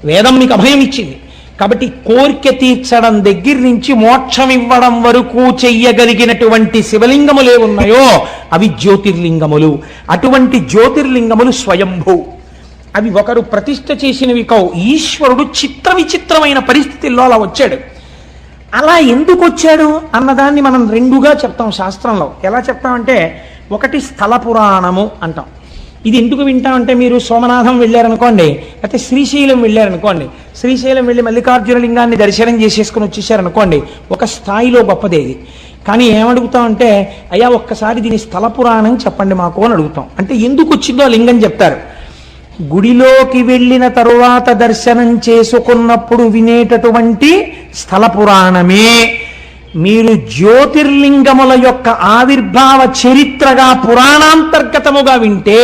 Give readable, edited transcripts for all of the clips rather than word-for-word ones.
వేదం మీకు అభయం ఇచ్చింది. కాబట్టి కోరిక తీర్చడం దగ్గర నుంచి మోక్షం ఇవ్వడం వరకు చెయ్యగలిగినటువంటి శివలింగములు ఏమున్నాయో అవి జ్యోతిర్లింగములు. అటువంటి జ్యోతిర్లింగములు స్వయంభూ. అవి ఒకరు ప్రతిష్ఠ చేసినవి కావు. ఈశ్వరుడు చిత్ర విచిత్రమైన పరిస్థితుల్లో అలా వచ్చాడు. అలా ఎందుకు వచ్చాడు అన్నదాన్ని మనం రెండుగా చెప్తాం శాస్త్రంలో. ఎలా చెప్తామంటే, ఒకటి స్థల పురాణము అంటాం. ఇది ఎందుకు వింటామంటే, మీరు సోమనాథం వెళ్ళారనుకోండి, అయితే శ్రీశైలం వెళ్ళారనుకోండి, శ్రీశైలం వెళ్ళి మల్లికార్జున లింగాన్ని దర్శనం చేసేసుకుని వచ్చేసారనుకోండి, ఒక స్థాయిలో గొప్పదే ఇది. కానీ ఏమడుగుతామంటే, అయ్యా ఒక్కసారి దీని స్థల పురాణం చెప్పండి మాకు అని అడుగుతాం. అంటే ఎందుకు వచ్చిందో లింగం చెప్తారు. గుడిలోకి వెళ్ళిన తరువాత దర్శనం చేసుకున్నప్పుడు వినేటటువంటి స్థల పురాణమే మీరు జ్యోతిర్లింగముల యొక్క ఆవిర్భావ చరిత్రగా పురాణాంతర్గతముగా వింటే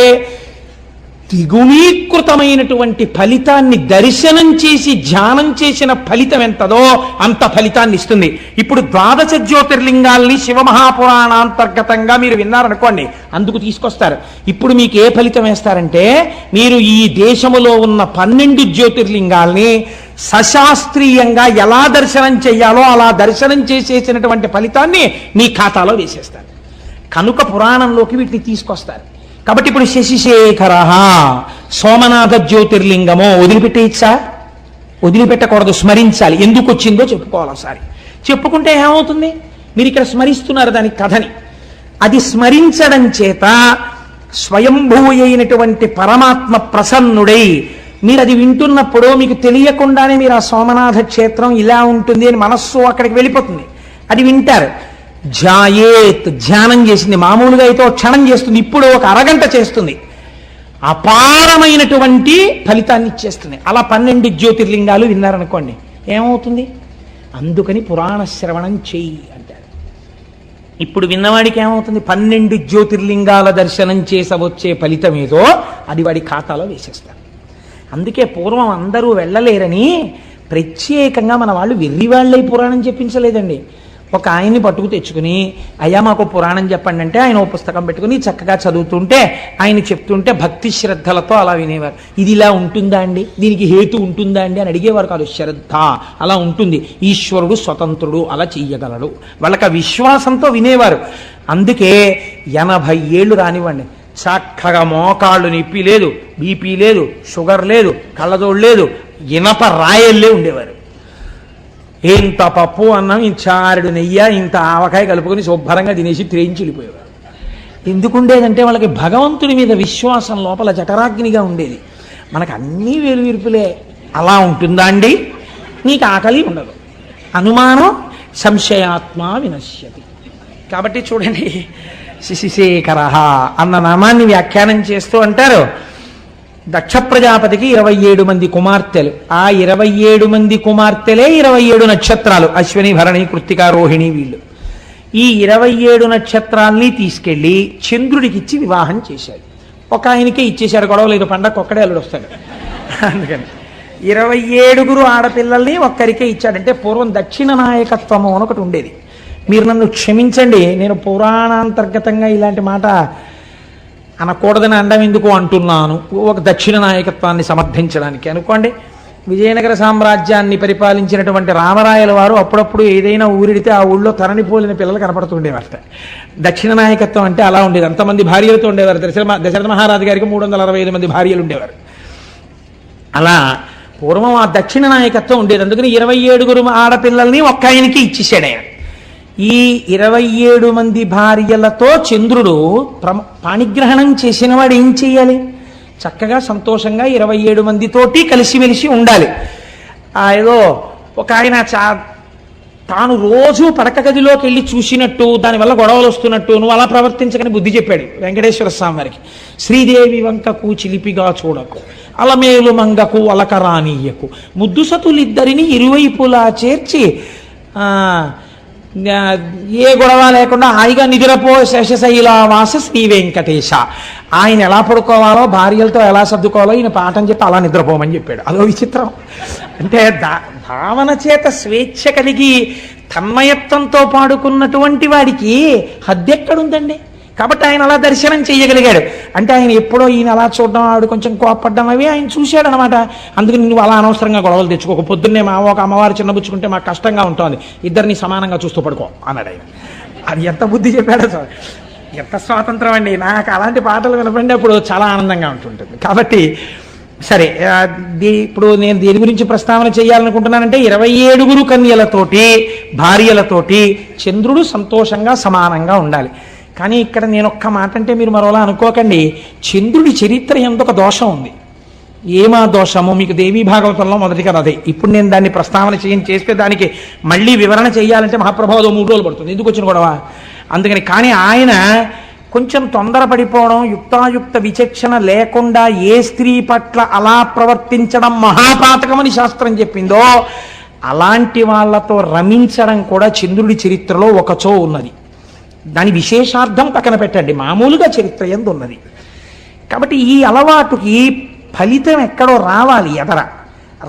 ద్విగుణీకృతమైనటువంటి ఫలితాన్ని దర్శనం చేసి ధ్యానం చేసిన ఫలితం ఎంతదో అంత ఫలితాన్ని ఇస్తుంది. ఇప్పుడు ద్వాదశ జ్యోతిర్లింగాల్ని శివమహాపురాణాంతర్గతంగా మీరు విన్నారనుకోండి, అందుకు తీసుకొస్తారు. ఇప్పుడు మీకు ఏ ఫలితం వేస్తారంటే, మీరు ఈ దేశములో ఉన్న 12 జ్యోతిర్లింగాల్ని సశాస్త్రీయంగా ఎలా దర్శనం చెయ్యాలో అలా దర్శనం చేసేసినటువంటి ఫలితాన్ని మీ ఖాతాలో వేసేస్తారు. కనుక పురాణంలోకి వీటిని తీసుకొస్తారు. కాబట్టి ఇప్పుడు శశిశేఖర సోమనాథ జ్యోతిర్లింగము వదిలిపెట్టేయచ్చా? వదిలిపెట్టకూడదు, స్మరించాలి. ఎందుకు వచ్చిందో చెప్పుకోవాలి ఒకసారి. చెప్పుకుంటే ఏమవుతుంది? మీరు ఇక్కడ స్మరిస్తున్నారు దాని కథని. అది స్మరించడం చేత స్వయంభూ అయినటువంటి పరమాత్మ ప్రసన్నుడై, మీరు అది వింటున్నప్పుడు మీకు తెలియకుండానే మీరు ఆ సోమనాథ క్షేత్రం ఇలా ఉంటుంది అని మనస్సు అక్కడికి వెళ్ళిపోతుంది. అది వింటారు. ధ్యాయేత్, ధ్యానం చేసింది. మామూలుగా అయితే ఒక క్షణం చేస్తుంది, ఇప్పుడు ఒక అరగంట చేస్తుంది. అపారమైనటువంటి ఫలితాన్ని ఇచ్చేస్తుంది. అలా 12 జ్యోతిర్లింగాలు విన్నారనుకోండి, ఏమవుతుంది? అందుకని పురాణ శ్రవణం చెయ్యి అంటారు. ఇప్పుడు విన్నవాడికి ఏమవుతుంది? 12 జ్యోతిర్లింగాల దర్శనం చేసవచ్చే ఫలితం ఏదో అది వాడి ఖాతాలో వేసేస్తారు. అందుకే పూర్వం అందరూ వెళ్ళలేరని ప్రత్యేకంగా మన వాళ్ళు వెర్రివాళ్ళై పురాణం చెప్పించలేదండి. ఒక ఆయన్ని పట్టుకు తెచ్చుకుని, అయ్యా మాకు పురాణం చెప్పండి అంటే ఆయన ఓ పుస్తకం పెట్టుకుని చక్కగా చదువుతుంటే ఆయన చెప్తుంటే భక్తి శ్రద్ధలతో అలా వినేవారు. ఇది ఇలా ఉంటుందా అండి, దీనికి హేతు ఉంటుందా అండి అని అడిగేవారు కాదు. శ్రద్ధ అలా ఉంటుంది, ఈశ్వరుడు స్వతంత్రుడు, అలా చెయ్యగలడు, వాళ్ళకి ఆ విశ్వాసంతో వినేవారు. అందుకే 80 ఏళ్ళు రానివ్వండి, చక్కగా మోకాళ్ళు నొప్పి లేదు, బీపీ లేదు, షుగర్ లేదు, కళ్ళజోడు లేదు, ఇనప రాయల్లే ఉండేవారు. ఇంత పప్పు అన్నం, ఇంత చారెడు నెయ్యి, ఇంత ఆవకాయ కలుపుకొని శుభ్రంగా తినేసి త్రేయించి వెళ్ళిపోయేవారు. ఎందుకుండేదంటే వాళ్ళకి భగవంతుడి మీద విశ్వాసం లోపల జఠరాగ్నిగా ఉండేది. మనకు అన్నీ వేరువిరుపులే. అలా ఉంటుందా అండి? నీకు ఆకలి ఉండదు, అనుమానం సంశయాత్మ వినశ్యతి. కాబట్టి చూడండి, శశిశేఖర అన్న నామాన్ని వ్యాఖ్యానం చేస్తూ అంటారు, దక్ష ప్రజాపతికి 27 మంది కుమార్తెలు. ఆ 27 మంది కుమార్తెలే 27 నక్షత్రాలు, అశ్విని భరణి కృత్తిక రోహిణి. వీళ్ళు ఈ 27 నక్షత్రాల్ని తీసుకెళ్లి చంద్రుడికిచ్చి వివాహం చేశాడు. ఒక ఆయనకే ఇచ్చేశాడు, గొడవ లేదు, పండగ ఒక్కడే అల్లుడు వస్తాడు. అందుకని 27 ఆడపిల్లల్ని ఒక్కరికే ఇచ్చాడంటే పూర్వం దక్షిణ నాయకత్వము అని ఒకటి ఉండేది. మీరు నన్ను క్షమించండి, నేను పురాణాంతర్గతంగా ఇలాంటి మాట అనకూడదని అండం ఎందుకు అంటున్నాను, ఒక దక్షిణ నాయకత్వాన్ని సమర్థించడానికి. అనుకోండి, విజయనగర సామ్రాజ్యాన్ని పరిపాలించినటువంటి రామరాయల వారు అప్పుడప్పుడు ఏదైనా ఊరిడితే ఆ ఊళ్ళో తరణిపోలిన పిల్లలు కనపడుతుండేవారట. దక్షిణ నాయకత్వం అంటే అలా ఉండేది. అంతమంది భార్యలతో ఉండేవారు. దశరథ మహారాజు గారికి 365 మంది భార్యలు ఉండేవారు. అలా పూర్వం ఆ దక్షిణ నాయకత్వం ఉండేది. అందుకని 27 ఆడపిల్లల్ని ఒక్క ఆయనకి ఇచ్చేసాడు ఆయన. ఈ 27 మంది భార్యలతో చంద్రుడు పాణిగ్రహణం చేసిన వాడు ఏం చెయ్యాలి? చక్కగా సంతోషంగా 27 మందితోటి కలిసిమెలిసి ఉండాలి. ఏదో ఒక ఆయన తాను రోజు పడక గదిలోకి వెళ్ళి చూసినట్టు, దానివల్ల గొడవలు వస్తున్నట్టు నువ్వు అలా ప్రవర్తించకని బుద్ధి చెప్పాడు వెంకటేశ్వర స్వామి వారికి. శ్రీదేవి వంకకు చిలిపిగా చూడకు, అలమేలు మంగకు అలకరానీయకు, ముద్దు సతులిద్దరిని ఇరువైపులా చేర్చి ఏ గొడవ లేకుండా హాయిగా నిద్రపో శేషశైలవాస శ్రీ వెంకటేశ. ఆయన ఎలా పడుకోవాలో, భార్యలతో ఎలా సర్దుకోవాలో ఈయన పాఠం చెప్పి అలా నిద్రపోమని చెప్పాడు. అదో విచిత్రం. అంటే భావన చేత స్వేచ్ఛ కలిగి తన్మయత్వంతో పాడుకున్నటువంటి వాడికి హద్దెక్కడుందండి? కాబట్టి ఆయన అలా దర్శనం చేయగలిగాడు. అంటే ఆయన ఎప్పుడో ఈయన అలా చూడడం, ఆవిడ కొంచెం కోపడ్డం అవి ఆయన చూశాడు అనమాట. అందుకని నువ్వు అలా అనవసరంగా గొడవలు తెచ్చుకోక, పొద్దున్నే ఒక అమ్మవారు చిన్నబుచ్చుకుంటే మాకు కష్టంగా ఉంటుంది, ఇద్దరిని సమానంగా చూస్తూ పడుకో అన్నాడు ఆయన. అది ఎంత బుద్ధి చెప్పాడో సార్, ఎంత స్వాతంత్రం అండి. నాకు అలాంటి పాటలు వినపండి అప్పుడు చాలా ఆనందంగా ఉంటుంటుంది. కాబట్టి సరే, ఇప్పుడు నేను దేని గురించి ప్రస్తావన చేయాలనుకుంటున్నానంటే 27 కన్యలతోటి భార్యలతోటి చంద్రుడు సంతోషంగా సమానంగా ఉండాలి. కానీ ఇక్కడ నేను ఒక్క మాట అంటే మీరు మరోలా అనుకోకండి, చంద్రుడి చరిత్ర ఎందొక దోషం ఉంది. ఏమా దోషము మీకు దేవీ భాగవతంలో మొదటి కదా అదే. ఇప్పుడు నేను దాన్ని ప్రస్తావన చేస్తే దానికి మళ్ళీ వివరణ చేయాలంటే మహాప్రభావం 3 రోజులు పడుతుంది, ఎందుకు వచ్చిన గొడవ. అందుకని కానీ ఆయన కొంచెం తొందరపడిపోవడం, యుక్తాయుక్త విచక్షణ లేకుండా ఏ స్త్రీ పట్ల అలా ప్రవర్తించడం మహాపాతకమని శాస్త్రం చెప్పిందో అలాంటి వాళ్లతో రమించడం కూడా చంద్రుడి చరిత్రలో ఒకచో ఉన్నది. దాని విశేషార్థం పక్కన పెట్టండి, మామూలుగా చరిత్ర యందు ఉన్నది. కాబట్టి ఈ అలవాటుకి ఫలితం ఎక్కడో రావాలి, ఎదర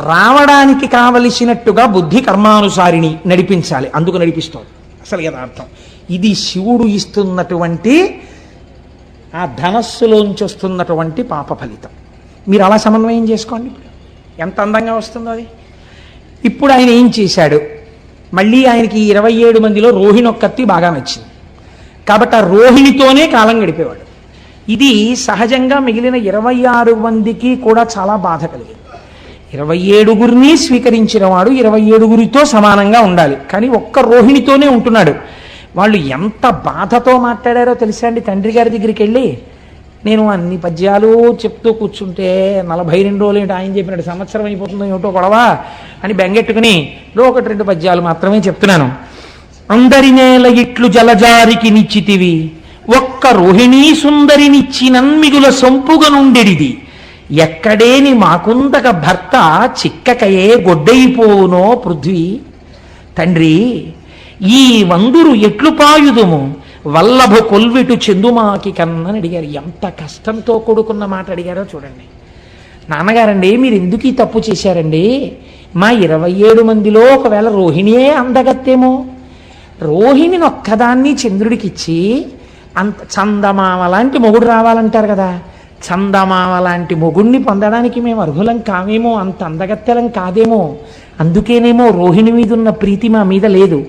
రావడానికి కావలసినట్టుగా బుద్ధి కర్మానుసారిని నడిపించాలి, అందుకు నడిపిస్తోంది అసలు యథార్థం. ఇది శివుడు ఇస్తున్నటువంటి ఆ ధనస్సులోంచి వస్తున్నటువంటి పాప ఫలితం. మీరు అలా సమన్వయం చేసుకోండి, ఎంత అందంగా వస్తుందో అది. ఇప్పుడు ఆయన ఏం చేశాడు, మళ్ళీ ఆయనకి 27 మందిలో రోహిణి ఒక్కత్తి బాగా నచ్చింది కాబట్టి ఆ రోహిణితోనే కాలం గడిపేవాడు. ఇది సహజంగా మిగిలిన 26 మందికి కూడా చాలా బాధ కలిగింది. 27 స్వీకరించిన వాడు 27 సమానంగా ఉండాలి, కానీ ఒక్క రోహిణితోనే ఉంటున్నాడు. వాళ్ళు ఎంత బాధతో మాట్లాడారో తెలుసా అండి. తండ్రి గారి దగ్గరికి వెళ్ళి, నేను అన్ని పద్యాలు చెప్తూ కూర్చుంటే 42 రోజులు ఏంటి, ఆయన చెప్పినట్టు సంవత్సరం అయిపోతుందో ఏమిటో గొడవ అని బెంగెట్టుకుని 1-2 పద్యాలు మాత్రమే చెప్తున్నాను. అందరి నేల ఇట్లు జలజారికి నిచ్చితివి, ఒక్క రోహిణీ సుందరినిచ్చి నన్మిగుల సొంపుగా నుండెడిది, ఎక్కడేని మాకుందక భర్త చిక్కకయే గొడ్డైపోవునో పృథ్వీ. తండ్రి ఈ వందురు ఎట్లు పాయుదుము వల్లభ కొల్విటు చెందుమాకి కన్నని అడిగారు. ఎంత కష్టంతో కూడుకున్న మాట అడిగారో చూడండి. నాన్నగారండి మీరు ఎందుకు ఈ తప్పు చేశారండి, మా 27 మందిలో ఒకవేళ రోహిణియే అందగత్తేమో, రోహిణిని ఒక్కదాన్ని చంద్రుడికి ఇచ్చి అంత చందమామ లాంటి మొగుడు రావాలంటారు కదా, చందమామ లాంటి మొగుడిని పొందడానికి మేము అర్హులం కావేమో, అంత అందగత్తెలం కాదేమో, అందుకేనేమో రోహిణి మీద ఉన్న ప్రీతి మా మీద లేదు.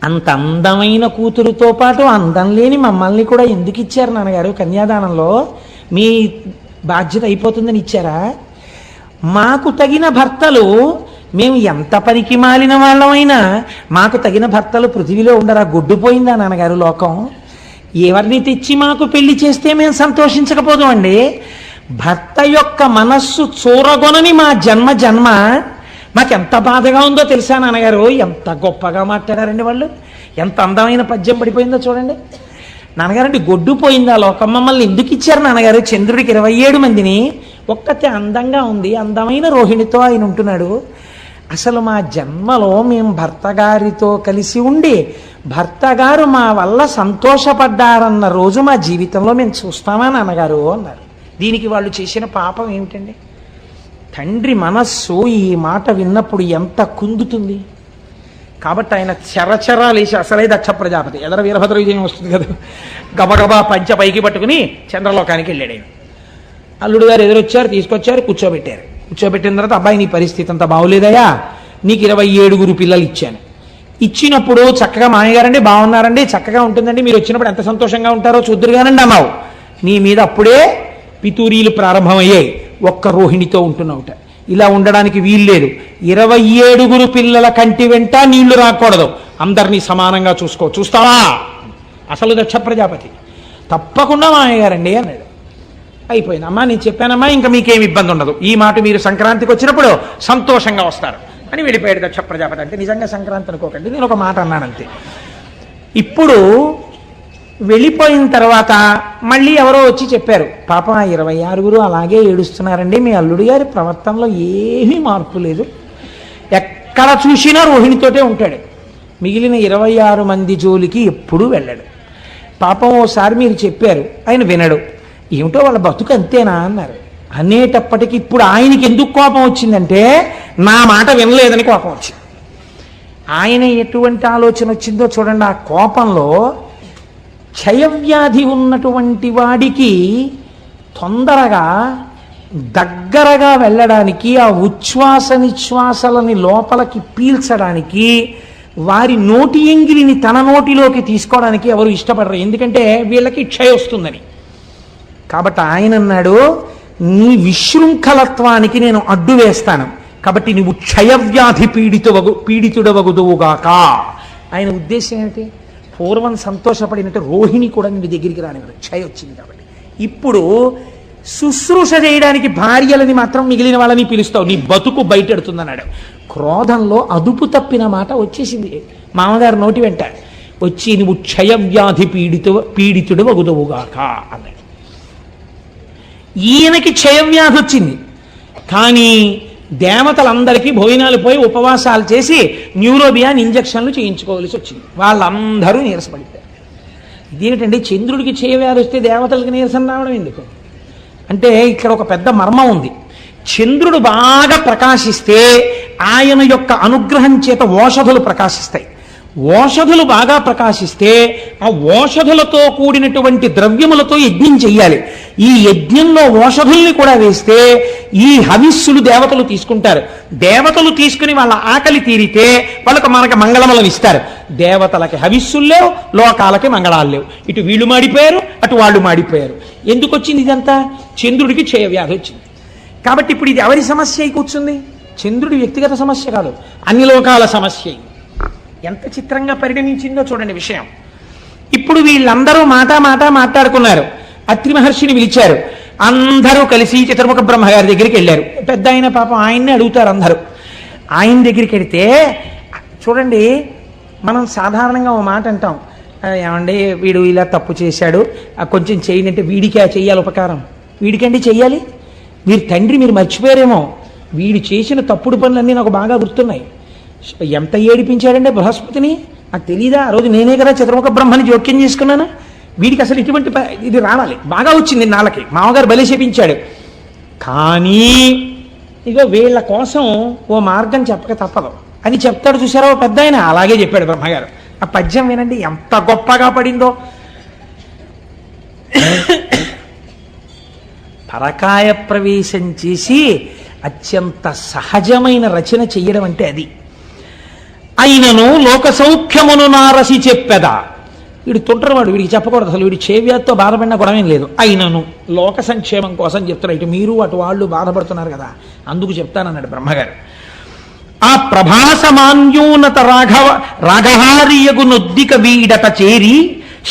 అంత అందమైన కూతురుతో పాటు అందం లేని మమ్మల్ని కూడా ఎందుకు ఇచ్చారు నాన్నగారు కన్యాదానంలో, మీ బాధ్యత అయిపోతుందని ఇచ్చారా? మాకు తగిన భర్తలు, మేము ఎంత పనికి మాలిన వాళ్ళమైనా మాకు తగిన భర్తలు పృథివీలో ఉండరా? గొడ్డుపోయిందా నాన్నగారు లోకం? ఎవరిని తెచ్చి మాకు పెళ్లి చేస్తే మేము సంతోషించకపోదాం అండి. భర్త యొక్క మనస్సు చూరగొనని మా జన్మ మాకెంత బాధగా ఉందో తెలుసా నాన్నగారు. ఎంత గొప్పగా మాట్లాడారండి వాళ్ళు, ఎంత అందమైన పద్యం పడిపోయిందో చూడండి. నాన్నగారండి గొడ్డుపోయిందా లోకం, మమ్మల్ని ఎందుకు ఇచ్చారు నాన్నగారు చంద్రుడికి 27 మందిని, ఒక్కతే అందంగా ఉంది, అందమైన రోహిణితో ఆయన ఉంటున్నాడు. అసలు మా జన్మలో మేము భర్త గారితో కలిసి ఉండి భర్త గారు మా వల్ల సంతోషపడ్డారన్న రోజు మా జీవితంలో మేము చూస్తామా నాన్నగారు అన్నారు. దీనికి వాళ్ళు చేసిన పాపం ఏమిటండి? తండ్రి మనస్సు ఈ మాట విన్నప్పుడు ఎంత కుందుతుంది. కాబట్టి ఆయన చరచరాలేసి, అసలే దక్ష ప్రజాపతి ఎదర వీరభద్ర విజయం వస్తుంది కదా, గబగబా పంచ పైకి పట్టుకుని చంద్రలోకానికి వెళ్ళాడు. ఆయన అల్లుడు గారు ఎదురొచ్చారు, తీసుకొచ్చారు, కూర్చోబెట్టారు. కూర్చోబెట్టిన తర్వాత, అబ్బాయి నీ పరిస్థితి అంతా బాగోలేదయా, నీకు 27 పిల్లలు ఇచ్చాను. ఇచ్చినప్పుడు చక్కగా మామయ్యగారండి బాగున్నారండి, చక్కగా ఉంటుందండి, మీరు వచ్చినప్పుడు ఎంత సంతోషంగా ఉంటారో చూద్దురుగానండి అన్నావు. నీ మీద అప్పుడే పితూరీలు ప్రారంభమయ్యాయి, ఒక్క రోహిణితో ఉంటున్నావుట. ఇలా ఉండడానికి వీల్లేదు. 27 పిల్లల కంటి వెంట నీళ్లు రాకూడదు, అందరినీ సమానంగా చూస్తావా? అసలు దక్ష ప్రజాపతి తప్పకుండా మామయ్యగారండి అన్నాడు. అయిపోయింది, అమ్మా నేను చెప్పానమ్మా, ఇంకా మీకేమి ఇబ్బంది ఉండదు, ఈ మాట మీరు సంక్రాంతికి వచ్చినప్పుడు సంతోషంగా వస్తారు అని వెళ్ళిపోయాడు దక్ష ప్రజాపతి. అంటే నిజంగా సంక్రాంతి అనుకోకండి, నేను ఒక మాట అన్నానంతే. ఇప్పుడు వెళ్ళిపోయిన తర్వాత మళ్ళీ ఎవరో వచ్చి చెప్పారు, పాపం ఆ 26 అలాగే ఏడుస్తున్నారండి, మీ అల్లుడు గారి ప్రవర్తనలో ఏమీ మార్పు లేదు, ఎక్కడ చూసినా రోహిణితోటే ఉంటాడు, మిగిలిన 26 మంది జోలికి ఎప్పుడూ వెళ్ళాడు. పాపం ఓసారి మీరు చెప్పారు, ఆయన వినడు, ఏమిటో వాళ్ళ బతుకు అంతేనా అన్నారు. అనేటప్పటికి ఇప్పుడు ఆయనకి ఎందుకు కోపం వచ్చిందంటే నా మాట వినలేదని కోపం వచ్చింది. ఆయన ఎటువంటి ఆలోచన వచ్చిందో చూడండి. ఆ కోపంలో క్షయవ్యాధి ఉన్నటువంటి వాడికి తొందరగా దగ్గరగా వెళ్ళడానికి, ఆ ఉచ్ఛ్వాస నిశ్వాసలని లోపలికి పీల్చడానికి, వారి నోటి ఎంగిలిని తన నోటిలోకి తీసుకోవడానికి ఎవరు ఇష్టపడరు, ఎందుకంటే వీళ్ళకి క్షయ వస్తుందని. కాబట్టి ఆయన అన్నాడు, నీ విశృంఖలత్వానికి నేను అడ్డు వేస్తాను, కాబట్టి నువ్వు క్షయవ్యాధి పీడితుడవగుదువుగాక. ఆయన ఉద్దేశం ఏమిటి? పూర్వం సంతోషపడినట్టు రోహిణి కూడా నీ దగ్గరికి రానివ్వరు, క్షయ వచ్చింది కాబట్టి. ఇప్పుడు శుశ్రూష చేయడానికి భార్యలని మాత్రం మిగిలిన వాళ్ళని పిలుస్తావు, నీ బతుకు బయటెడుతుందన్నాడు. క్రోధంలో అదుపు తప్పిన మాట వచ్చేసింది మామగారు నోటి వెంట. వచ్చి నువ్వు క్షయవ్యాధి పీడితుడు వగుదవుగాక అన్నాడు. ఈయనకి క్షయవ్యాధి వచ్చింది, కానీ దేవతలందరికీ భోజనాలు పోయి ఉపవాసాలు చేసి న్యూరోబియాన్ ఇంజక్షన్లు చేయించుకోవాల్సి వచ్చింది. వాళ్ళందరూ నీరసపడిపోయారు. ఇదేమిటండి, చంద్రుడికి క్షయవ్యాధి వస్తే దేవతలకి నీరసం రావడం ఎందుకు అంటే, ఇక్కడ ఒక పెద్ద మర్మం ఉంది. చంద్రుడు బాగా ప్రకాశిస్తే ఆయన యొక్క అనుగ్రహం చేత ఓషధులు ప్రకాశిస్తాయి. ఓషధులు బాగా ప్రకాశిస్తే ఆ ఓషధులతో కూడినటువంటి ద్రవ్యములతో యజ్ఞం చెయ్యాలి. ఈ యజ్ఞంలో ఓషధుల్ని కూడా వేస్తే ఈ హవిస్సులు దేవతలు తీసుకుంటారు. దేవతలు తీసుకుని వాళ్ళ ఆకలి తీరితే వాళ్ళకు మనకు మంగళములను ఇస్తారు. దేవతలకి హవిస్సులు లేవు, లోకాలకి మంగళాలు లేవు. ఇటు వీళ్ళు మాడిపోయారు, అటు వాళ్ళు మాడిపోయారు. ఎందుకు వచ్చింది ఇదంతా? చంద్రుడికి క్షయవ్యాధి వచ్చింది. కాబట్టి ఇప్పుడు ఇది ఎవరి సమస్య అయి కూర్చుంది? చంద్రుడి వ్యక్తిగత సమస్య కాదు, అన్ని లోకాల సమస్య. ఎంత చిత్రంగా పరిగణించిందో చూడండి విషయం. ఇప్పుడు వీళ్ళందరూ మాట్లాడుకున్నారు. అత్రి మహర్షిని పిలిచారు. అందరూ కలిసి చతుర్ముఖ బ్రహ్మగారి దగ్గరికి వెళ్ళారు. పెద్ద ఆయన పాపం ఆయన్ని అడుగుతారు అందరూ. ఆయన దగ్గరికి వెడితే చూడండి, మనం సాధారణంగా ఓ మాట అంటాం, ఏమండి వీడు ఇలా తప్పు చేశాడు, కొంచెం చేయండి అంటే, వీడికి చెయ్యాలి ఉపకారం? వీడికండి చెయ్యాలి? మీరు తండ్రి, మీరు మర్చిపోయారేమో, వీడు చేసిన తప్పుడు పనులన్నీ నాకు బాగా గుర్తున్నాయి. ఎంత ఏడిపించాడంటే బృహస్పతిని, నాకు తెలీదా? ఆ రోజు నేనే కదా చతుర్ముఖ బ్రహ్మని జోక్యం చేసుకున్నాను. వీడికి అసలు ఇటువంటి ఇది రావాలి, బాగా వచ్చింది నాళ్ళకి, మామగారు బలి చేపించాడు. కానీ ఇగో వీళ్ళ కోసం ఓ మార్గం చెప్పక తప్పదు అని చెప్తాడు. చూసారా ఓ పెద్ద ఆయన, అలాగే చెప్పాడు బ్రహ్మగారు. ఆ పద్యం వినండి ఎంత గొప్పగా పడిందో. పరకాయ ప్రవేశం చేసి అత్యంత సహజమైన రచన చెయ్యడం అంటే అది. అయినను లోక సౌఖ్యమును నారసి చెప్పెదా. వీడు తుంటరవాడు, వీడికి చెప్పకూడదు అసలు, వీడి చేవ్యాధితో బాధపడిన గొడవేం లేదు. అయినను లోక సంక్షేమం కోసం చెప్తున్నారు. ఇటు మీరు అటు వాళ్ళు బాధపడుతున్నారు కదా, అందుకు చెప్తానన్నాడు బ్రహ్మగారు. ఆ ప్రభాసమాన్యూనత రాఘహారియగు నొద్దిక వీడత చేరి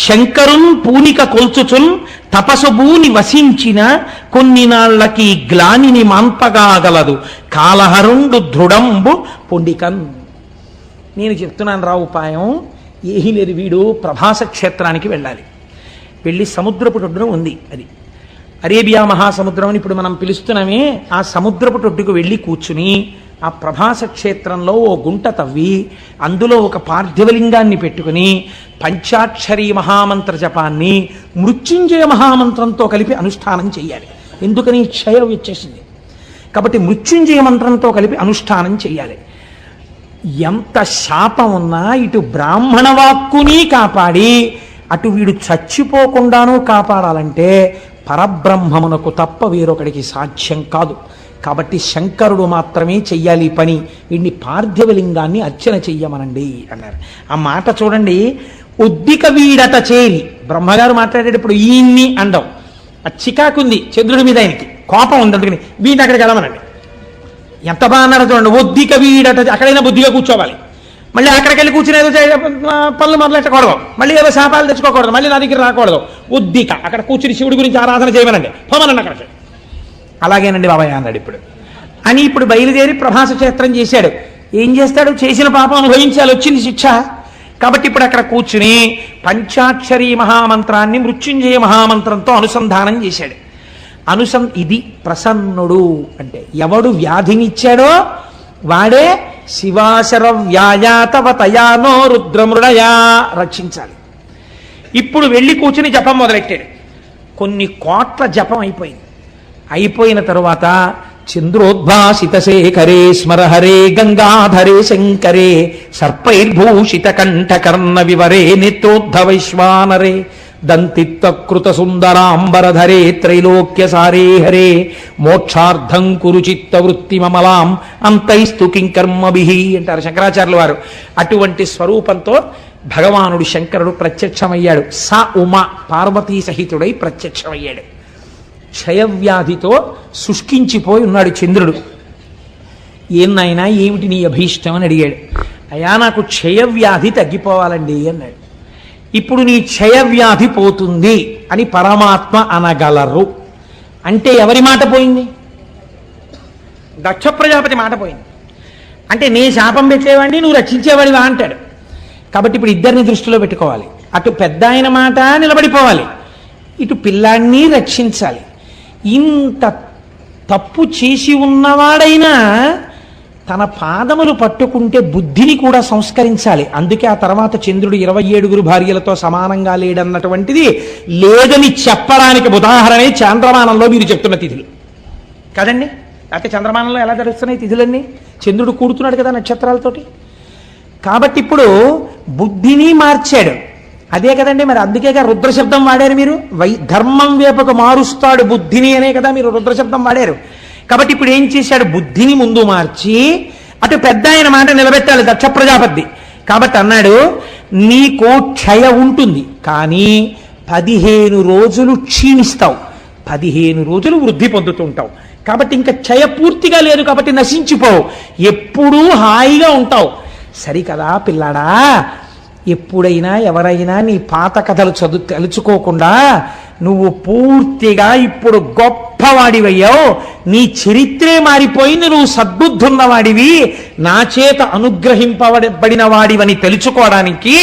శంకరున్ పూనిక కొల్చుచున్ తపసుభూని వసించిన కొన్ని నాళ్లకి గ్లానిని మాన్పగాగలదు కాలహరుండు దృఢంబు పొండికన్. నేను చెప్తున్నాను రా ఉపాయం, ఏమీ లేదు. వీడు ప్రభాస క్షేత్రానికి వెళ్ళాలి. వెళ్ళి సముద్రపు ఒడ్డున ఉంది, అది అరేబియా మహాసముద్రం అని ఇప్పుడు మనం పిలుస్తున్నామే, ఆ సముద్రపు ఒడ్డుకు వెళ్ళి కూర్చుని ఆ ప్రభాస క్షేత్రంలో ఓ గుంట తవ్వి అందులో ఒక పార్థివలింగాన్ని పెట్టుకుని పంచాక్షరీ మహామంత్ర జపాన్ని మృత్యుంజయ మహామంత్రంతో కలిపి అనుష్ఠానం చెయ్యాలి. ఎందుకని? క్షయం వచ్చేసింది కాబట్టి మృత్యుంజయ మంత్రంతో కలిపి అనుష్ఠానం చెయ్యాలి. ఎంత శాపం ఉన్నా ఇటు బ్రాహ్మణ వాక్కుని కాపాడి అటు వీడు చచ్చిపోకుండానూ కాపాడాలంటే పరబ్రహ్మమునకు తప్ప వేరొకడికి సాధ్యం కాదు. కాబట్టి శంకరుడు మాత్రమే చెయ్యాలి పని. వీడిని పార్థివలింగాన్ని అర్చన చెయ్యమనండి అన్నారు. ఆ మాట చూడండి, ఉద్దిక వీడత చేరి. బ్రహ్మగారు మాట్లాడేటప్పుడు ఈయన్ని అండం, ఆ చికాకుంది చంద్రుడి మీద, ఆయనకి కోపం ఉంది, అందుకని వీడిని అక్కడికి వెళ్ళమనండి. ఎంత బాగా అన్నారో చూడండి, ఒద్దిక వీడట. అక్కడైనా బుద్ధిగా కూర్చోవాలి, మళ్ళీ అక్కడికి వెళ్ళి కూర్చుని ఏదో పనులు మొదలెట్టకూడదు, మళ్ళీ ఏదో శాపాలు తెచ్చుకోకూడదు, మళ్ళీ నా దగ్గర రాకూడదు. ఉద్దిక అక్కడ కూర్చుని శివుడి గురించి ఆరాధన చేయమనండి, పోమనండి అక్కడికి. అలాగేనండి బాబాయ్ అన్నాడు ఇప్పుడు అని. ఇప్పుడు బయలుదేరి ప్రభాస క్షేత్రం చేశాడు. ఏం చేస్తాడు? చేసిన పాపం అనుభవించాలి, వచ్చింది శిక్ష. కాబట్టి ఇప్పుడు అక్కడ కూర్చుని పంచాక్షరీ మహామంత్రాన్ని మృత్యుంజయ మహామంత్రంతో అనుసంధానం చేశాడు. ఇది ప్రసన్నుడు అంటే ఎవడు వ్యాధినిచ్చాడో వాడే శివాశర వ్యాయాతవ తయానో రుద్రమృడయా రక్షించాలి. ఇప్పుడు వెళ్ళి కూర్చుని జపం మొదలెట్టాడు. కొన్ని కోట్ల జపం అయిపోయింది. అయిపోయిన తరువాత చంద్రోద్భాసిత శేఖరే స్మరహరే గంగాధరే శంకరే సర్పైర్భూషిత కంఠకర్ణ వివరే నేత్రోద్ధ వైశ్వానరే దంతిత్తకృత సుందరాంబరధరే త్రైలోక్య సారే హరే మోక్షార్థం కురు చిత్త వృత్తి మమలాం అంతైస్తు కింకర్మభిః అంటారు శంకరాచార్యుల వారు. అటువంటి స్వరూపంతో భగవానుడు శంకరుడు ప్రత్యక్షమయ్యాడు. స ఉమ పార్వతీ సహితుడై ప్రత్యక్షమయ్యాడు. క్షయవ్యాధితో శుష్కించిపోయి ఉన్నాడు చంద్రుడు. ఏం ఏమిటి నీ అభీష్టం అని అడిగాడు. అయ్యా నాకు క్షయవ్యాధి తగ్గిపోవాలండి అన్నాడు. ఇప్పుడు నీ క్షయవ్యాధి పోతుంది అని పరమాత్మ అనగలరు అంటే ఎవరి మాట పోయింది? దక్ష ప్రజాపతి మాట పోయింది. అంటే నీ శాపం పెట్టేవాడిని నువ్వు రక్షించేవాడివా అంటాడు. కాబట్టి ఇప్పుడు ఇద్దరిని దృష్టిలో పెట్టుకోవాలి. అటు పెద్ద ఆయన మాట నిలబడిపోవాలి, ఇటు పిల్లాన్ని రక్షించాలి. ఇంత తప్పు చేసి ఉన్నవాడైనా తన పాదములు పట్టుకుంటే బుద్ధిని కూడా సంస్కరించాలి. అందుకే ఆ తర్వాత చంద్రుడు 27 భార్యలతో సమానంగా లేడన్నటువంటిది లేదని చెప్పడానికి ఉదాహరణే చాంద్రమానంలో మీరు చెప్తున్న తిథులు కదండి. అయితే చంద్రమానంలో ఎలా జరుగుతున్నాయి తిథులన్నీ? చంద్రుడు కూడుతున్నాడు కదా నక్షత్రాలతోటి. కాబట్టి ఇప్పుడు బుద్ధిని మార్చాడు. అదే కదండి, మరి అందుకేగా రుద్రశబ్దం వాడారు మీరు. ధర్మం వైపుకు మారుస్తాడు బుద్ధిని అనే కదా మీరు రుద్రశబ్దం వాడారు. కాబట్టి ఇప్పుడు ఏం చేశాడు? బుద్ధిని ముందు మార్చి అటు పెద్ద ఆయన మాట నిలబెట్టాలి దక్ష ప్రజాపతి. కాబట్టి అన్నాడు నీకు క్షయ ఉంటుంది కానీ 15 రోజులు క్షీణిస్తావు, 15 రోజులు వృద్ధి పొందుతుంటావు. కాబట్టి ఇంకా క్షయ పూర్తిగా లేదు కాబట్టి నశించిపోవు, ఎప్పుడూ హాయిగా ఉంటావు. సరికదా పిల్లాడా, ఎప్పుడైనా ఎవరైనా నీ పాత కథలు తలుచుకోకుండా నువ్వు పూర్తిగా ఇప్పుడు గొప్పవాడివయ్యావు, నీ చరిత్రే మారిపోయింది, నువ్వు సద్బుద్ధున్నవాడివి, నా చేత అనుగ్రహింపబడిన వాడివని తెలుసుకోవడానికి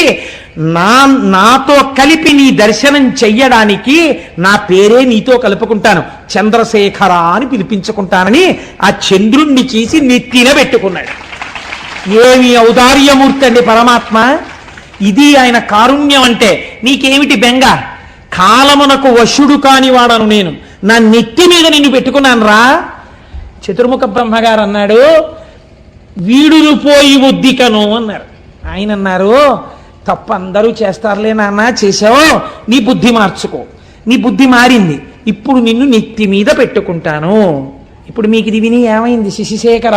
నాతో కలిపి నీ దర్శనం చెయ్యడానికి నా పేరే నీతో కలుపుకుంటాను, చంద్రశేఖర అని పిలిపించుకుంటానని ఆ చంద్రుణ్ణి చేసి నెత్తిన పెట్టుకున్నాడు. ఏమి ఔదార్యమూర్తి అండి పరమాత్మ. ఇది ఆయన కారుణ్యం అంటే. నీకేమిటి బెంగ? కాలమునకు వశుడు కాని వాడను నేను, నా నెత్తి మీద నిన్ను పెట్టుకున్నాను రా. చతుర్ముఖ బ్రహ్మగారు అన్నాడు వీడును పోయి ఉద్దికను అన్నారు. ఆయన అన్నారు తప్ప అందరూ చేస్తారులే నాన్న, చేసావో నీ బుద్ధి మార్చుకో. నీ బుద్ధి మారింది, ఇప్పుడు నిన్ను నెత్తి మీద పెట్టుకుంటాను. ఇప్పుడు మీకు ఇది విని ఏమైంది? శశిశేఖర,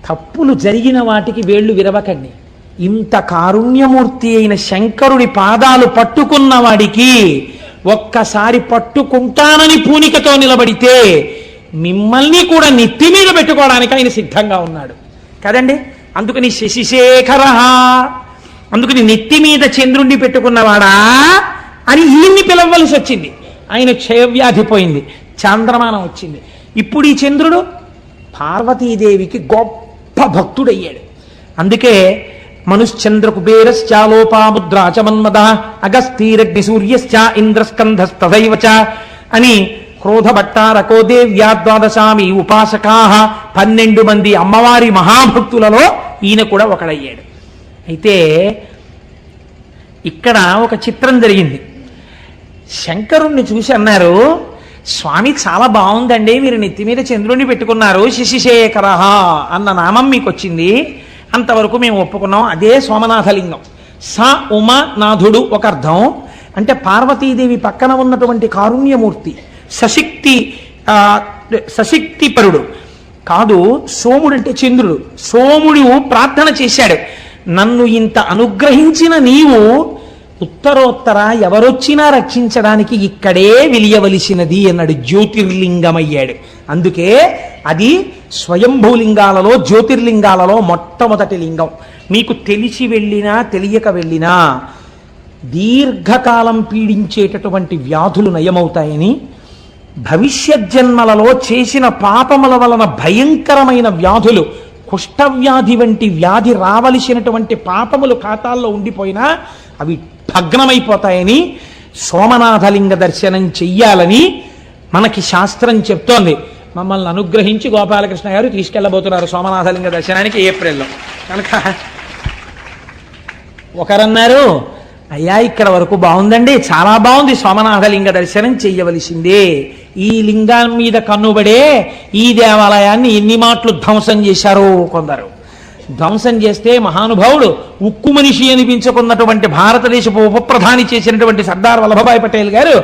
తప్పులు జరిగిన వాటికి వేళ్లు విరవకండి. ఇంత కారుణ్యమూర్తి అయిన శంకరుడి పాదాలు పట్టుకున్న వాడికి ఒక్కసారి పట్టుకుంటానని పూనికతో నిలబడితే మిమ్మల్ని కూడా నెత్తి మీద పెట్టుకోవడానికి ఆయన సిద్ధంగా ఉన్నాడు కదండి. అందుకని శశిశేఖర, అందుకని నెత్తి మీద చంద్రుణ్ణి పెట్టుకున్నవాడా అని ఈయన్ని పిలవలసి వచ్చింది. ఆయన క్షయవ్యాధి పోయింది, చాంద్రమానం వచ్చింది. ఇప్పుడు ఈ చంద్రుడు పార్వతీదేవికి గొప్ప భక్తుడయ్యాడు. అందుకే మనుశ్చంద్ర కుబేరశ్చాలోపాముద్రాచ మన్మద అగస్తీరగ్ని సూర్యశ్చ ఇంద్రస్కంధస్తథైవచ అని క్రోధభట్టారకో దేవ్యా ద్వాదశామి ఉపాసకా 12 మంది అమ్మవారి మహాభక్తులలో ఈయన కూడా ఒకడయ్యాడు. అయితే ఇక్కడ ఒక చిత్రం జరిగింది. శంకరుణ్ణి చూసి అన్నారు స్వామి చాలా బాగుందండి, మీరు నెత్తి మీద చంద్రుణ్ణి పెట్టుకున్నారు, శశిశేఖర అన్న నామం మీకు వచ్చింది, అంతవరకు మేము ఒప్పుకున్నాం. అదే సోమనాథలింగం. స ఉమ నాథుడు ఒక అర్థం, అంటే పార్వతీదేవి పక్కన ఉన్నటువంటి కారుణ్యమూర్తి, సశక్తిపరుడు కాదు. సోముడు అంటే చంద్రుడు. సోముడు ప్రార్థన చేశాడు, నన్ను ఇంత అనుగ్రహించిన నీవు ఉత్తరోత్తర ఎవరొచ్చినా రక్షించడానికి ఇక్కడే విలియవలసినది అన్నాడు. జ్యోతిర్లింగమయ్యాడు. అందుకే అది స్వయంభూలింగాలలో జ్యోతిర్లింగాలలో మొట్టమొదటి లింగం. మీకు తెలిసి వెళ్ళినా తెలియక వెళ్ళినా దీర్ఘకాలం పీడించేటటువంటి వ్యాధులు నయమవుతాయని, భవిష్యత్ జన్మలలో చేసిన పాపముల వలన భయంకరమైన వ్యాధులు, కుష్ఠవ్యాధి వంటి వ్యాధి రావలసినటువంటి పాపములు ఖాతాల్లో ఉండిపోయినా అవి భగ్నమైపోతాయని, సోమనాథలింగ దర్శనం చెయ్యాలని మనకి శాస్త్రం చెప్తోంది. మమ్మల్ని అనుగ్రహించి గోపాలకృష్ణ గారు తీసుకెళ్ళబోతున్నారు సోమనాథలింగ దర్శనానికి ఏప్రిల్లో. కనుక ఒకరన్నారు అయ్యా ఇక్కడ వరకు బాగుందండి, చాలా బాగుంది, సోమనాథలింగ దర్శనం చెయ్యవలసిందే. ఈ లింగం మీద కన్నుబడే ఈ దేవాలయాన్ని ఎన్ని మాటలు ధ్వంసం చేశారో కొందరు. ధ్వంసం చేస్తే మహానుభావుడు ఉక్కు మనిషి అనిపించుకున్నటువంటి భారతదేశపు ఉప ప్రధాని చేసినటువంటి సర్దార్ వల్లభభాయ్ పటేల్ గారు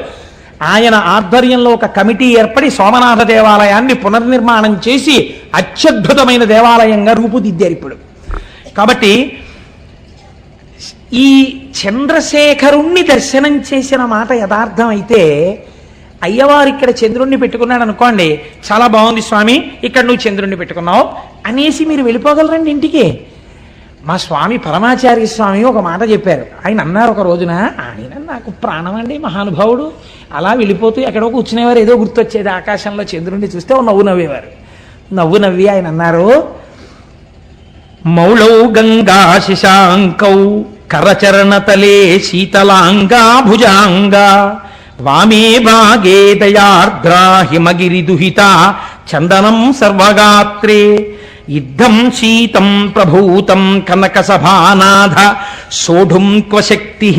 ఆయన ఆధ్వర్యంలో ఒక కమిటీ ఏర్పడి సోమనాథ దేవాలయాన్ని పునర్నిర్మాణం చేసి అత్యద్భుతమైన దేవాలయంగా రూపుదిద్దారు ఇప్పుడు. కాబట్టి ఈ చంద్రశేఖరుణ్ణి దర్శనం చేసిన మాట యథార్థం అయితే, అయ్యవారు ఇక్కడ చంద్రుణ్ణి పెట్టుకున్నాడు అనుకోండి, చాలా బాగుంది స్వామి ఇక్కడ నువ్వు చంద్రుణ్ణి పెట్టుకున్నావు అనేసి మీరు వెళ్ళిపోగలరండి ఇంటికి. మా స్వామి పరమాచార్య స్వామి ఒక మాట చెప్పారు. ఆయన అన్నారు ఒక రోజున, ఆయన నాకు ప్రాణం అండి మహానుభావుడు, అలా వెళ్ళిపోతూ ఎక్కడో కూర్చునేవారు, ఏదో గుర్తొచ్చేది ఆకాశంలో చంద్రుణ్ణి చూస్తే ఓ నవ్వు నవ్వేవారు. నవ్వు నవ్వి ఆయన అన్నారు, మౌళౌ గంగా శశాంకౌ కరచరణతలే శీతలాంగా భుజాంగా వామే భాగే దయార్ద్రా హిమగిరి దుహిత చందనం సర్వగాత్రే యుద్ధం శీతం ప్రభూతం కనక సభానాథ సోఢుం క్వశక్తి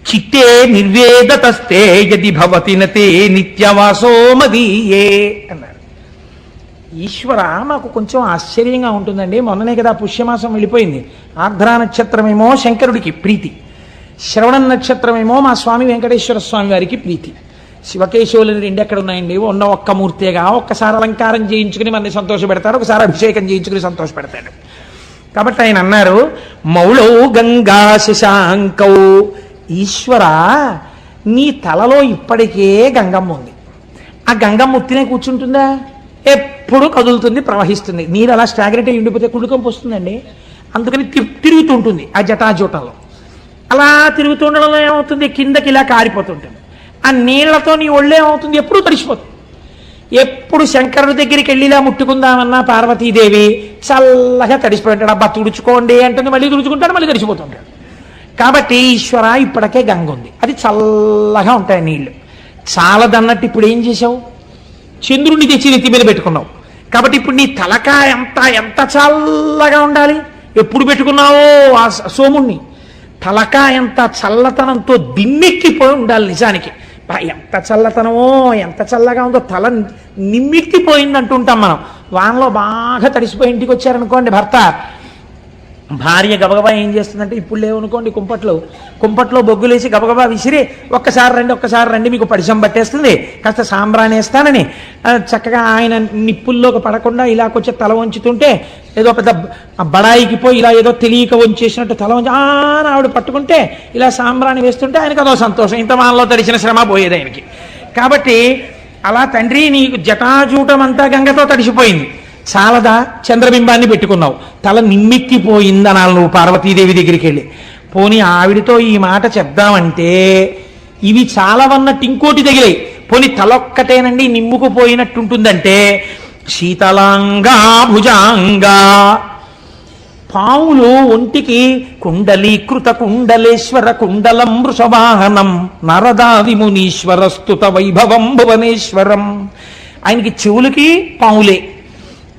చిత్తే నిర్వేదతస్తే యది భవతి నతే నిత్యవాసో మదీయే అన్నారు. ఈశ్వర, మాకు కొంచెం ఆశ్చర్యంగా ఉంటుందండి. మొన్ననే కదా పుష్యమాసం వెళ్ళిపోయింది. ఆర్ద్రా నక్షత్రమేమో శంకరుడికి ప్రీతి, శ్రవణ నక్షత్రమేమో మా స్వామి వెంకటేశ్వర స్వామి వారికి ప్రీతి. శివకేశవులని రెండు ఎక్కడ ఉన్నాయండి? ఉన్న ఒక్క మూర్తిగా ఒక్కసారి అలంకారం చేయించుకుని మనని సంతోష పెడతాడు, ఒకసారి అభిషేకం చేయించుకుని సంతోష పెడతాడు. కాబట్టి ఆయన అన్నారు, మౌళౌ గంగా శశాంకౌ, ఈశ్వర నీ తలలో ఇప్పటికే గంగమ్మ ఉంది. ఆ గంగమ్మ ఉత్తినే కూర్చుంటుందా? ఎప్పుడు కదులుతుంది, ప్రవహిస్తుంది. నీరు అలా స్టాగ్నెట్ అయి ఉండిపోతే కుళ్ళుకంపు వస్తుందండి. అందుకని తిరుగుతుంటుంది ఆ జటాజూటంలో. అలా తిరుగుతుండడంలో ఏమవుతుంది, కిందకి ఇలా కారిపోతుంటుంది. ఆ నీళ్లతో నీ ఒళ్ళేమవుతుంది, ఎప్పుడూ తడిసిపోతుంది. ఎప్పుడు శంకరుడి దగ్గరికి వెళ్ళి ఇలా ముట్టుకుందామన్నా పార్వతీదేవి చల్లగా తడిసిపోయి ఉంటాడు. అబ్బా తుడుచుకోండి అంటుంది, మళ్ళీ తుడుచుకుంటాడు, మళ్ళీ తడిసిపోతుంటాడు. కాబట్టి ఈశ్వర ఇప్పటికే గంగ ఉంది, అది చల్లగా ఉంటాయి నీళ్లు. చాలదన్నట్టు ఇప్పుడు ఏం చేసావు, చంద్రుడిని తెచ్చి నెత్తి మీద పెట్టుకున్నావు. కాబట్టి ఇప్పుడు నీ తలకాయ ఎంత చల్లగా ఉండాలి. ఎప్పుడు పెట్టుకున్నావో ఆ సోముణ్ణి, తలకాయ ఎంత చల్లతనంతో దిమ్మెక్కిపోయి ఉండాలి. నిజానికి ఎంత చల్లతనమో, ఎంత చల్లగా ఉందో, తల నిమ్మెక్కిపోయింది అంటుంటాం మనం. వానలో బాగా తడిసిపోయి ఇంటికి వచ్చారనుకోండి భర్త, భార్య గబగబా ఏం చేస్తుందంటే, ఇప్పుడు లేవనుకోండి కుంపట్లో బొగ్గులేసి గబగబా విసిరి ఒక్కసారి రండి మీకు పరిచయం పట్టేస్తుంది, కాస్త సాంబ్రాణి వేస్తానని చక్కగా ఆయన నిప్పుల్లోకి పడకుండా ఇలా కొంచెం తల వంచుతుంటే, ఏదో పెద్ద బడాయికి పోయి ఇలా ఏదో తెలియక వంచేసినట్టు తల వంచి ఆవిడ పట్టుకుంటే ఇలా సాంబ్రాణి వేస్తుంటే ఆయనకు అదో సంతోషం. ఇంత వానలో తడిసిన శ్రమ పోయేది ఆయనకి. కాబట్టి అలా తండ్రి నీకు జటాజూటం అంతా గంగతో తడిసిపోయింది, చాలదా చంద్రబింబాన్ని పెట్టుకున్నావు, తల నిమ్మెక్కిపోయిందనాలి నువ్వు పార్వతీదేవి దగ్గరికి వెళ్ళి. పోనీ ఆవిడితో ఈ మాట చెప్దామంటే ఇవి చాలవన్నట్టు ఇంకోటి తగిలాయి. పోనీ తలొక్కటేనండి నిమ్ముకుపోయినట్టుంటుందంటే శీతలాంగా భుజాంగా, పావులు ఒంటికి కుండలీకృత కుండలేశ్వర కుండలం వృషవాహనం నరదాది మునీశ్వర స్తుత వైభవం భువనేశ్వరం. ఆయనకి చెవులకి పావులే,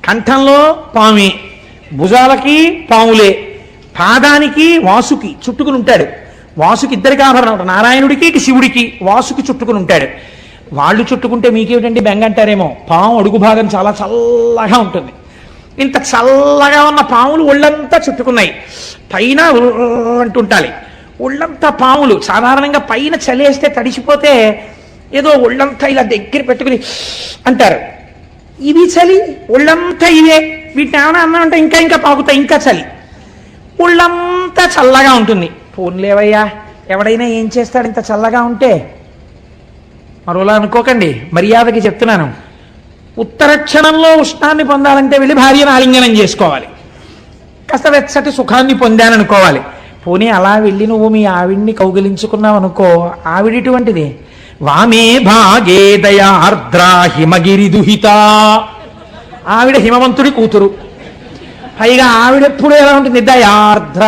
కంఠంలో పామే, భుజాలకి పాములే, పాదానికి వాసుకి చుట్టుకుని ఉంటాడు. వాసుకి ఇద్దరికి ఆభరణం, నారాయణుడికి ఇటు శివుడికి వాసుకి చుట్టుకుని ఉంటాడు. వాళ్ళు చుట్టుకుంటే మీకేమిటండి బెంగ అంటారేమో, పాము అడుగు భాగం చాలా చల్లగా ఉంటుంది. ఇంత చల్లగా ఉన్న పాములు ఒళ్ళంతా చుట్టుకున్నాయి, పైన అంటుంటాలి. ఒళ్ళంతా పాములు సాధారణంగా పైన చలేస్తే తడిసిపోతే ఏదో ఒళ్ళంతా ఇలా దగ్గర పెట్టుకుని అంటారు. ఇవి చలి, ఒళ్ళంతా ఇవే. వీటిని ఏమైనా అన్నామంటే ఇంకా పాకుతాయి, ఇంకా చలి, ఒళ్ళంతా చల్లగా ఉంటుంది. పోన్లేవయ్యా, ఎవడైనా ఏం చేస్తాడు ఇంత చల్లగా ఉంటే? మరోలా అనుకోకండి, మర్యాదకి చెప్తున్నాను. ఉత్తర క్షణంలో ఉష్ణాన్ని పొందాలంటే వెళ్ళి భార్యను ఆలింగనం చేసుకోవాలి, కాస్త వెచ్చటి సుఖాన్ని పొందాననుకోవాలి. పోనీ అలా వెళ్ళి నువ్వు మీ ఆవిడ్ని కౌగిలించుకున్నావు అనుకో, ఆవిడిటువంటిది వామే భాగే దయార్ద్రా హిమగిరి దుహిత, ఆవిడ హిమవంతుడి కూతురు. పైగా ఆవిడెప్పుడు ఎలా ఉంటుంది, దయార్ద్ర,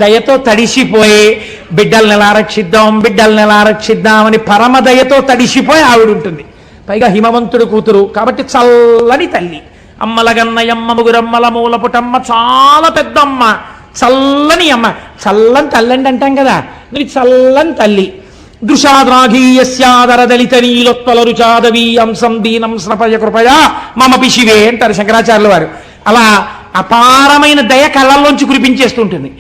దయతో తడిసిపోయి బిడ్డల్ని ఎలా రక్షిద్దాం అని పరమ దయతో తడిసిపోయి ఆవిడ ఉంటుంది. పైగా హిమవంతుడి కూతురు కాబట్టి చల్లని తల్లి. అమ్మలగన్నయమ్మ ముగురమ్మల మూలపుటమ్మ, చాలా పెద్దమ్మ, చల్లని అమ్మ. చల్లని తల్లండి అంటాం కదా, నువ్వు చల్లని తల్లి. దృశాద్రాఘీయస్యాదర దళిత నీలోత్పల రుచాదవీయం సందీనం స్నపయ కృపయా మమ పిశివే అంటారు శంకరాచార్యుల వారు. అలా అపారమైన దయ కళ్ళల్లోంచి కురిపించేస్తుంటుంది.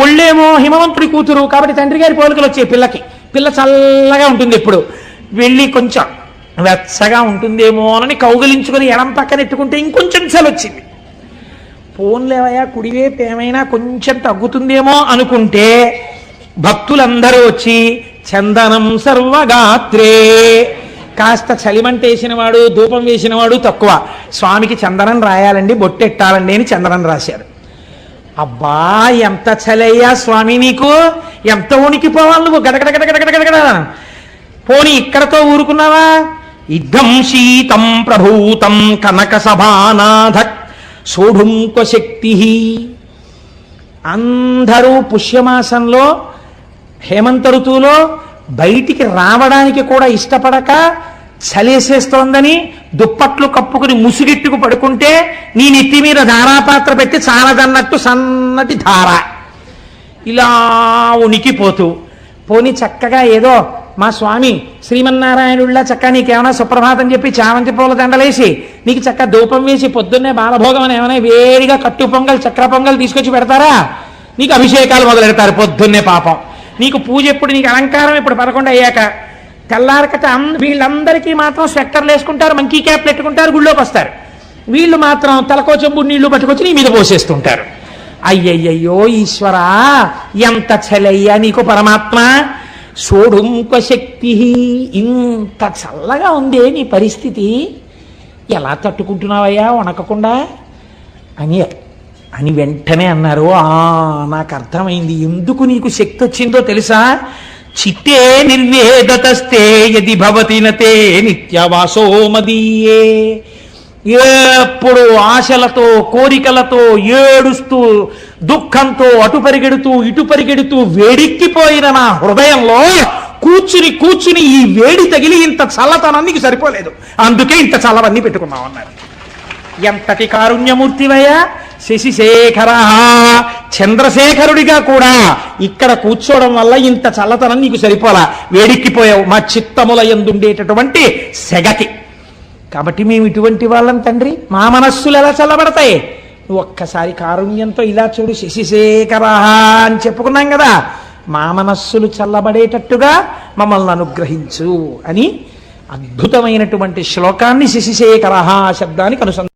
ఒళ్ళేమో హిమవంతుడి కూతురు కాబట్టి తండ్రి గారి పోలికలు వచ్చాయి పిల్లకి. పిల్ల చల్లగా ఉంటుంది ఎప్పుడు. వెళ్ళి కొంచెం వెచ్చగా ఉంటుందేమో అని కౌగిలించుకొని ఎడం పక్కన ఎట్టుకుంటే ఇంకొంచెం చలి వచ్చింది. పోన్లేవయ్యా కుడివైపు ఏమైనా కొంచెం తగ్గుతుందేమో అనుకుంటే భక్తులందరూ వచ్చి చందనం సర్వగాత్రే, కాస్త చలిమంటేసిన వాడు ధూపం వేసిన వాడు తక్కువ, స్వామికి చందనం రాయాలండి బొట్టెట్టాలండి అని చందనం రాశారు. అబ్బా ఎంత చలయ్యా స్వామి నీకు, ఎంత ఉనికిపోవాలి నువ్వు గడగడగడగడగడగడ. పోనీ ఇక్కడతో ఊరుకున్నావా? ఇద్దం శీతం ప్రభూతం కనక సభానాథ సోఢుంక శక్తి. అందరూ పుష్యమాసంలో హేమంత ఋతువులో బయటికి రావడానికి కూడా ఇష్టపడక చలేసేస్తోందని దుప్పట్లు కప్పుకుని ముసుగెట్టుకు పడుకుంటే నీ నెత్తి మీద ధారాపాత్ర పెట్టి చాలదన్నట్టు సన్నటి ధార ఇలా ఉనికిపోతూ, పోని చక్కగా ఏదో మా స్వామి శ్రీమన్నారాయణుళ్ళ చక్కగా నీకేమైనా సుప్రభాతం చెప్పి చామంతి పూల దండలేసి నీకు చక్క ధూపం వేసి పొద్దున్నే బాలభోగం అని ఏమైనా వేడిగా కట్టు పొంగల్ చక్ర పొంగల్ తీసుకొచ్చి పెడతారా? నీకు అభిషేకాలు మొదలెడతారు పొద్దున్నే. పాపం నీకు పూజ ఎప్పుడు, నీకు అలంకారం ఇప్పుడు 11 అయ్యాక. తెల్లారకట వీళ్ళందరికీ మాత్రం స్వెట్టర్లు వేసుకుంటారు, మంకీ క్యాప్లు పెట్టుకుంటారు, గుళ్ళోకి వస్తారు. వీళ్ళు మాత్రం తలకో చెంబు నీళ్లు పట్టుకొచ్చి నీ మీద పోసేస్తుంటారు. అయ్యయ్యో ఈశ్వరా ఎంత చలయ్యా నీకు పరమాత్మ. సోఢుంక శక్తి, ఇంత చల్లగా ఉందే నీ పరిస్థితి, ఎలా తట్టుకుంటున్నావయ్యా వణకకుండా అని వెంటనే అన్నారు. నాకు అర్థమైంది ఎందుకు నీకు శక్తి వచ్చిందో తెలుసా? చిత్తే నిర్వేదతస్తే యది భవతి నతే నిత్యవాసో మదీయే. ఎప్పుడు ఆశలతో కోరికలతో ఏడుస్తూ దుఃఖంతో అటు పరిగెడుతూ ఇటు పరిగెడుతూ వేడెక్కిపోయిన నా హృదయంలో కూర్చుని కూర్చుని ఈ వేడి తగిలి ఇంత చల్లతనానికి సరిపోలేదు, అందుకే ఇంత చల్లవన్నీ పెట్టుకున్నాం అన్నారు. ఎంతటి కారుణ్యమూర్తివయ్యా శశిశేఖర. చంద్రశేఖరుడిగా కూడా ఇక్కడ కూర్చోవడం వల్ల ఇంత చల్లతనం నీకు సరిపోలా, వేడెక్కిపోయావు మా చిత్తముల యందుండేటటువంటి సెగకి. కాబట్టి మేము ఇటువంటి వాళ్ళం తండ్రి, మా మనస్సులు ఎలా చల్లబడతాయి? నువ్వు ఒక్కసారి కారుణ్యంతో ఇలా చూడు, శశిశేఖర అని చెప్పుకున్నాం కదా, మా మనస్సులు చల్లబడేటట్టుగా మమ్మల్ని అనుగ్రహించు అని అద్భుతమైనటువంటి శ్లోకాన్ని శశిశేఖర శబ్దానికి అనుసంధానం